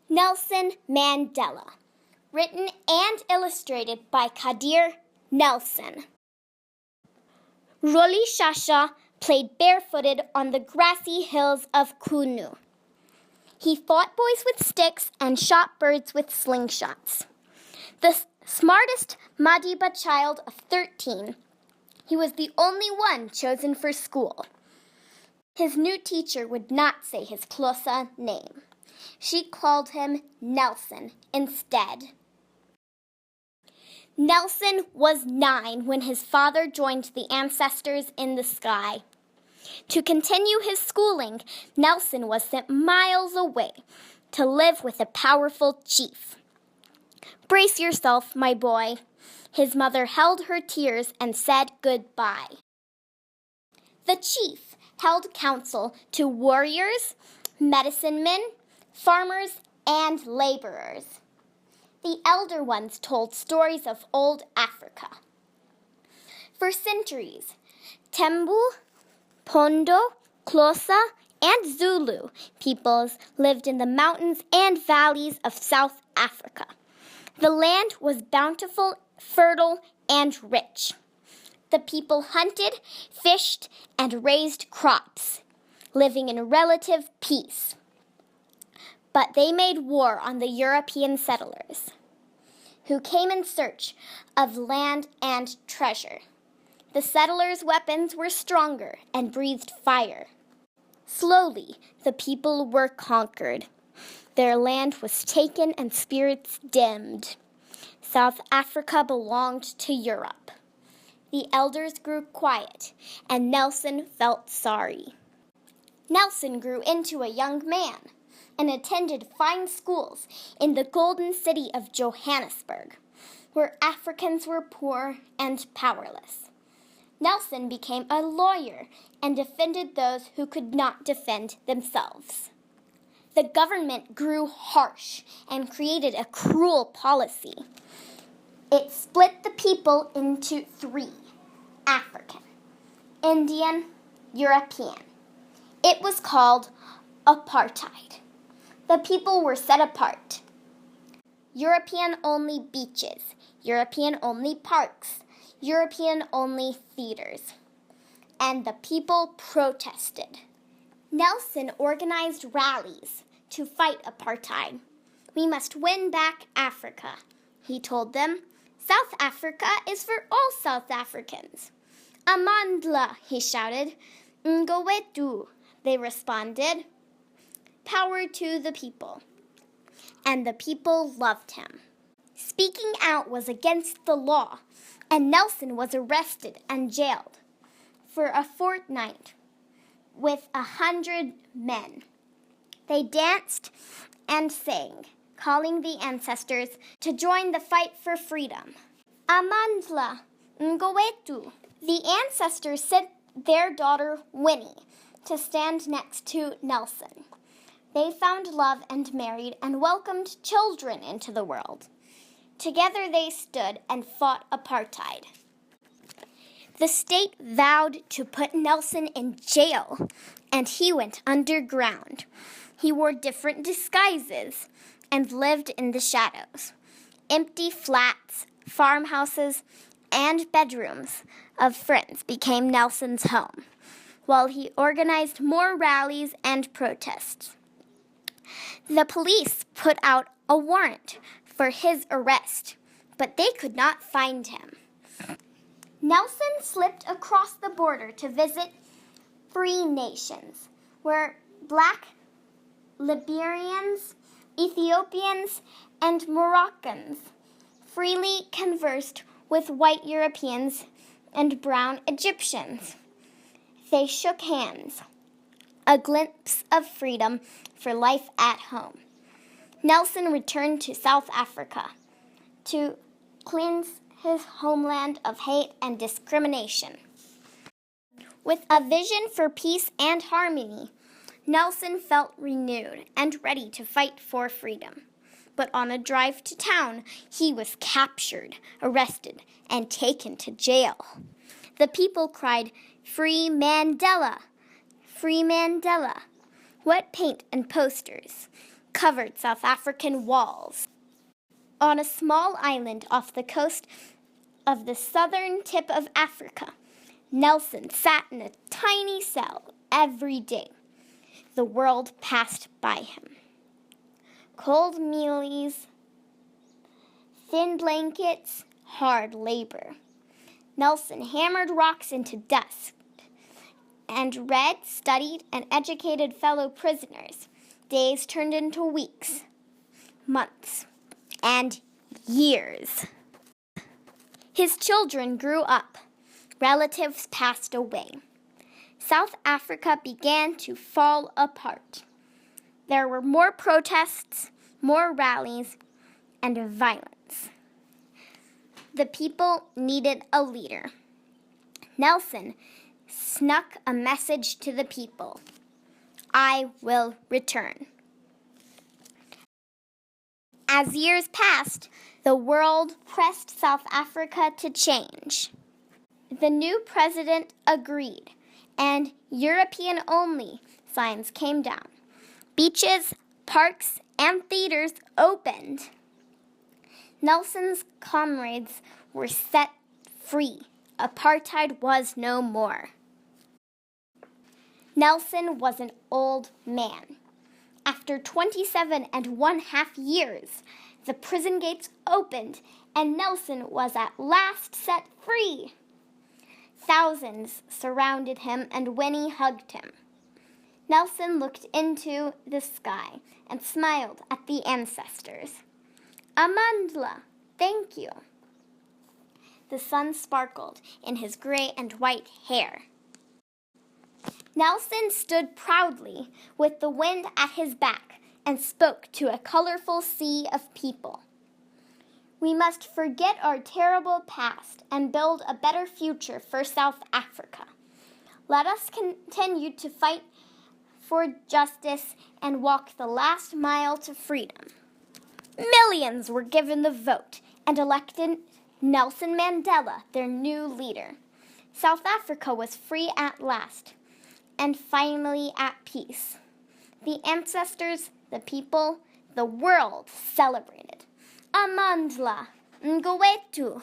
Nelson Mandela. Written and illustrated by Kadir Nelson. Roli Shasha played barefooted on the grassy hills of Kunu. He fought boys with sticks and shot birds with slingshots. The smartest Madiba child of 13, he was the only one chosen for school. His new teacher would not say his Xhosa name. She called him Nelson instead. Nelson was 9 when his father joined the ancestors in the sky. To continue his schooling, Nelson was sent miles away to live with a powerful chief. "Brace yourself, my boy." His mother held her tears and said goodbye. The chief held council to warriors, medicine men, farmers, and laborers. The elder ones told stories of old Africa. For centuries, Tembu, Pondo, Xhosa, and Zulu peoples lived in the mountains and valleys of South Africa. The land was bountiful, fertile, and rich. The people hunted, fished, and raised crops, living in relative peace. But they made war on the European settlers, who came in search of land and treasure. The settlers' weapons were stronger and breathed fire. Slowly, the people were conquered. Their land was taken and spirits dimmed. South Africa belonged to Europe. The elders grew quiet, and Nelson felt sorry. Nelson grew into a young man and attended fine schools in the Golden City of Johannesburg, where Africans were poor and powerless. Nelson became a lawyer and defended those who could not defend themselves. The government grew harsh and created a cruel policy. It split the people into 3: African, Indian, European. It was called apartheid. The people were set apart. European-only beaches, European-only parks, European-only theaters. And the people protested. Nelson organized rallies to fight apartheid. "We must win back Africa," he told them. "South Africa is for all South Africans." "Amandla," he shouted. "Ngowetu," they responded. Power to the people. And the people loved him. Speaking out was against the law, and Nelson was arrested and jailed for a fortnight with 100 men. They danced and sang, calling the ancestors to join the fight for freedom. "Amandla, Ngowetu." The ancestors sent their daughter Winnie to stand next to Nelson. They found love and married and welcomed children into the world. Together they stood and fought apartheid. The state vowed to put Nelson in jail, and he went underground. He wore different disguises and lived in the shadows. Empty flats, farmhouses, and bedrooms of friends became Nelson's home, while he organized more rallies and protests. The police put out a warrant for his arrest, but they could not find him. Nelson slipped across the border to visit free nations, where Black, Liberians, Ethiopians, and Moroccans freely conversed with white Europeans and brown Egyptians. They shook hands, a glimpse of freedom for life at home. Nelson returned to South Africa to cleanse his homeland of hate and discrimination. With a vision for peace and harmony, Nelson felt renewed and ready to fight for freedom. But on a drive to town, he was captured, arrested, and taken to jail. The people cried, "Free Mandela! Free Mandela!" Wet paint and posters covered South African walls. On a small island off the coast of the southern tip of Africa, Nelson sat in a tiny cell every day. The world passed by him. Cold mealies, thin blankets, hard labor. Nelson hammered rocks into dust and read, studied, and educated fellow prisoners. Days turned into weeks, months, and years. His children grew up. Relatives passed away. South Africa began to fall apart. There were more protests, more rallies, and violence. The people needed a leader. Nelson snuck a message to the people. I will return. As years passed, the world pressed South Africa to change. The new president agreed, and European-only signs came down. Beaches, parks, and theaters opened. Nelson's comrades were set free. Apartheid was no more. Nelson was an old man. After 27½ years, the prison gates opened, and Nelson was at last set free. Thousands surrounded him, and Winnie hugged him. Nelson looked into the sky and smiled at the ancestors. Mandela, thank you. The sun sparkled in his gray and white hair. Nelson stood proudly with the wind at his back and spoke to a colorful sea of people. We must forget our terrible past and build a better future for South Africa. Let us continue to fight for justice and walk the last mile to freedom. Millions were given the vote and elected Nelson Mandela their new leader. South Africa was free at last and finally at peace. The ancestors, the people, the world celebrated. Amandla, Ngowethu.